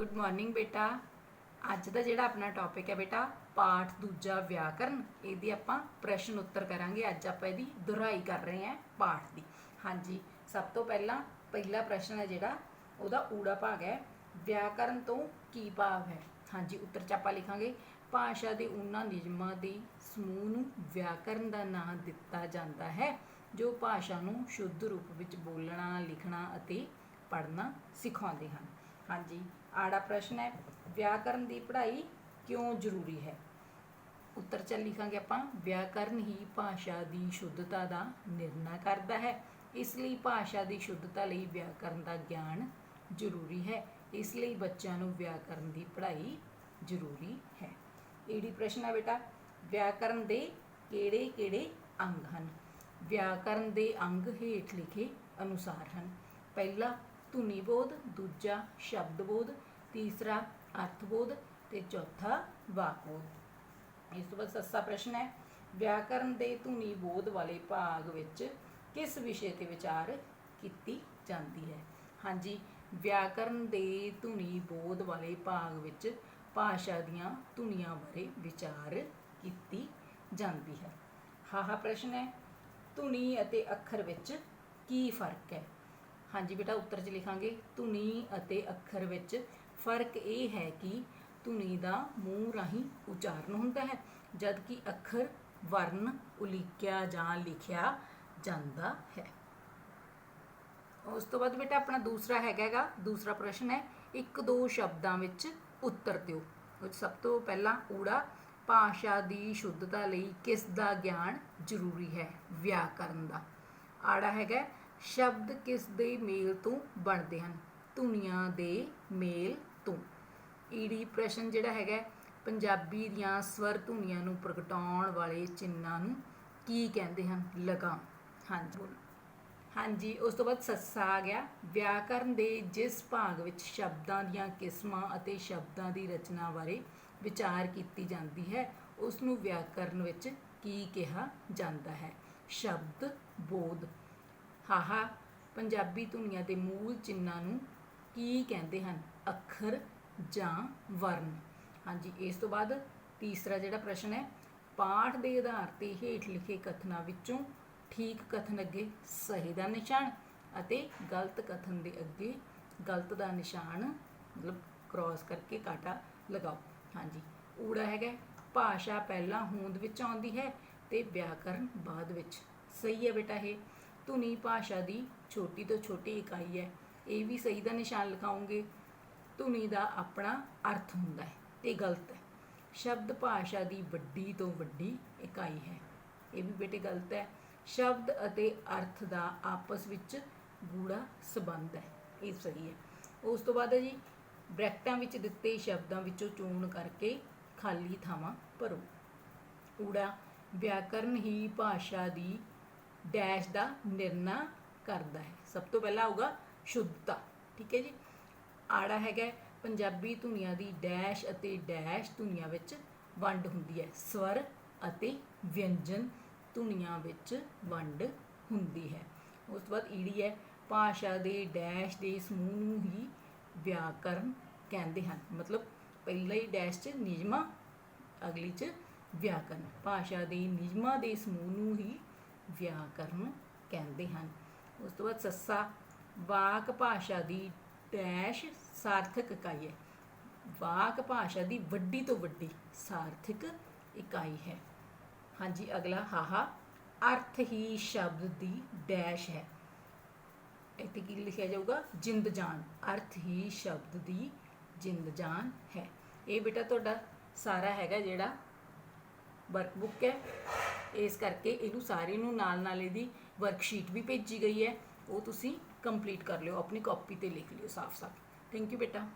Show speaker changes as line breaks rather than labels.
Good morning बेटा। अज का जिहड़ा अपना टॉपिक है बेटा पाठ दूजा व्याकरण, ये आपां प्रश्न उत्तर करांगे। अज आपां इहदी दुहराई कर रहे हैं पाठ की। हाँ जी, सब तो पहला प्रश्न है जिहड़ा उहदा ऊड़ा भाग है, व्याकरण तो की भाव है। हाँ जी, उत्तर च आपां लिखांगे भाषा के उन्हां नियमां दे समूह नूं व्याकरण का नाम दिता जाता है जो भाषा नूं शुद्ध रूप विच बोलना, लिखना अते पढ़ना सिखाउंदे हन। हाँ जी, आड़ा प्रश्न है, व्याकरण की पढ़ाई क्यों जरूरी है। उत्तर च लिखांगे आपां व्याकरण ही भाषा की शुद्धता का निर्णय करता है, इसलिए भाषा की शुद्धता लई व्याकरण का ज्ञान जरूरी है, इसलिए बच्चों नूं व्याकरण की पढ़ाई जरूरी है। ईडी प्रश्न है बेटा, व्याकरण के किहड़े किहड़े अंग हैं। व्याकरण के अंग हेठ लिखे अनुसार हैं। पहला धुनीबोध, दूजा शब्दबोध, तीसरा अर्थबोध ते चौथा वाकबोध। इस तो बाद सस्ता प्रश्न है, व्याकरण के धुनीबोध वाले भाग विच किस विषय ते विचार की जाती है। हाँ जी, व्याकरण के धुनीबोध वाले भाग विच भाषा दीआं धुनियां बारे विचार की जाती है। हाहा प्रश्न है, धुनी अते अखर विच की फर्क है। हाँ जी बेटा, उत्तर च लिखांगे धुनी अते अखर विच फर्क ये है कि धुनी का मूँह राही उचारण होता है, जबकि अखर वर्ण उलीकिया जां लिखिया जाता है। उस तो बाद बेटा अपना दूसरा हैगा दूसरा प्रश्न है, एक दो शब्दों विच उत्तर दिओ। सब तो पहला ऊड़ा, भाषा की शुद्धता लई किस दा ज्ञान जरूरी है। व्याकरण का। आड़ा हैगा, शब्द किस दे मेल तो बनते हैं। धुनियां दे मेल तो। ईडी प्रश्न जिहड़ा हैगा, पंजाबी दियां स्वर धुनियां नूं प्रगटाउण वाले चिन्हां नूं की कहते हैं। लगाम। हाँ जी बोलो। हाँ जी, उस तो बाद सस्सा आ गया, व्याकरण के जिस भाग विच शब्दां दीयां किस्मां अते शब्दां दी रचना बारे विचार की जाती है उसनूं व्याकरण विच की कहा जाता है। शब्द बोध। हाहा, पंजाबी धुनियां के मूल चिन्हां नूं की कहते हैं। अखर जां वर्ण। हाँ जी, इस तो बाद तीसरा जिहड़ा प्रश्न है, पाठ के आधार पर हेठ लिखे कथनां विचों ठीक कथन अगे सही का निशान अते गलत कथन के अगे गलत का निशान मतलब क्रॉस करके काटा लगाओ। हाँ जी, ऊड़ा है, भाषा पहला होंद विच आउंदी है ते व्याकरण बाद विच। सही है बेटा, ये धुनी भाषा की छोटी तो छोटी इकाई है, ये भी सही का निशान लिखाओगे। धुनी का अपना अर्थ होंदा है, ये गलत है। शब्द भाषा की वड्डी तो वड्डी इकाई है, ये भी बेटे गलत है। शब्द अते अर्थ का आपस विच गूढ़ा संबंध है, ये सही है। उस तो बाद है जी, ब्रैकटां विच दिते शब्दों विचों चोण करके खाली थावां भरो। ऊड़ा, व्याकरण ही भाषा की डैश का निर्णय करता है। सब तो पहला होगा शुद्धता। ठीक है जी। आड़ा है, पंजाबी धुनियां की डैश अते डैश धुनियां विच वंड हुंदी है। स्वर अते व्यंजन धुनियां विच वंड हुंदी है। उस तो बाद ईड़ी है, भाषा के डैश के समूह नूं ही व्याकरण कहते हैं। मतलब पहला ही डैश च नियमां, अगली च व्याकरण। भाषा के नियमां के समूह नूं ही व्याकरण कहते हैं। उस तो बाद सस्सा, वाक भाषा की डैश सार्थक इकाई है। वाक भाषा की वड्डी तो वड्डी सार्थक इकाई है। हाँ जी, अगला हाहा, अर्थ ही शब्द की डैश है। इत्थे की लिखा जाऊगा, जिंद जान। अर्थ ही शब्द की जिंद जान है। ये बेटा तुहाडा सारा हैगा जिहड़ा वर्कबुक है, इस करके इनू सारे नू नाल इहदी वर्कशीट भी भेजी गई है, वो तुसी कंप्लीट कर लियो, अपनी कॉपी ते लिख लियो साफ साफ। थैंक यू बेटा।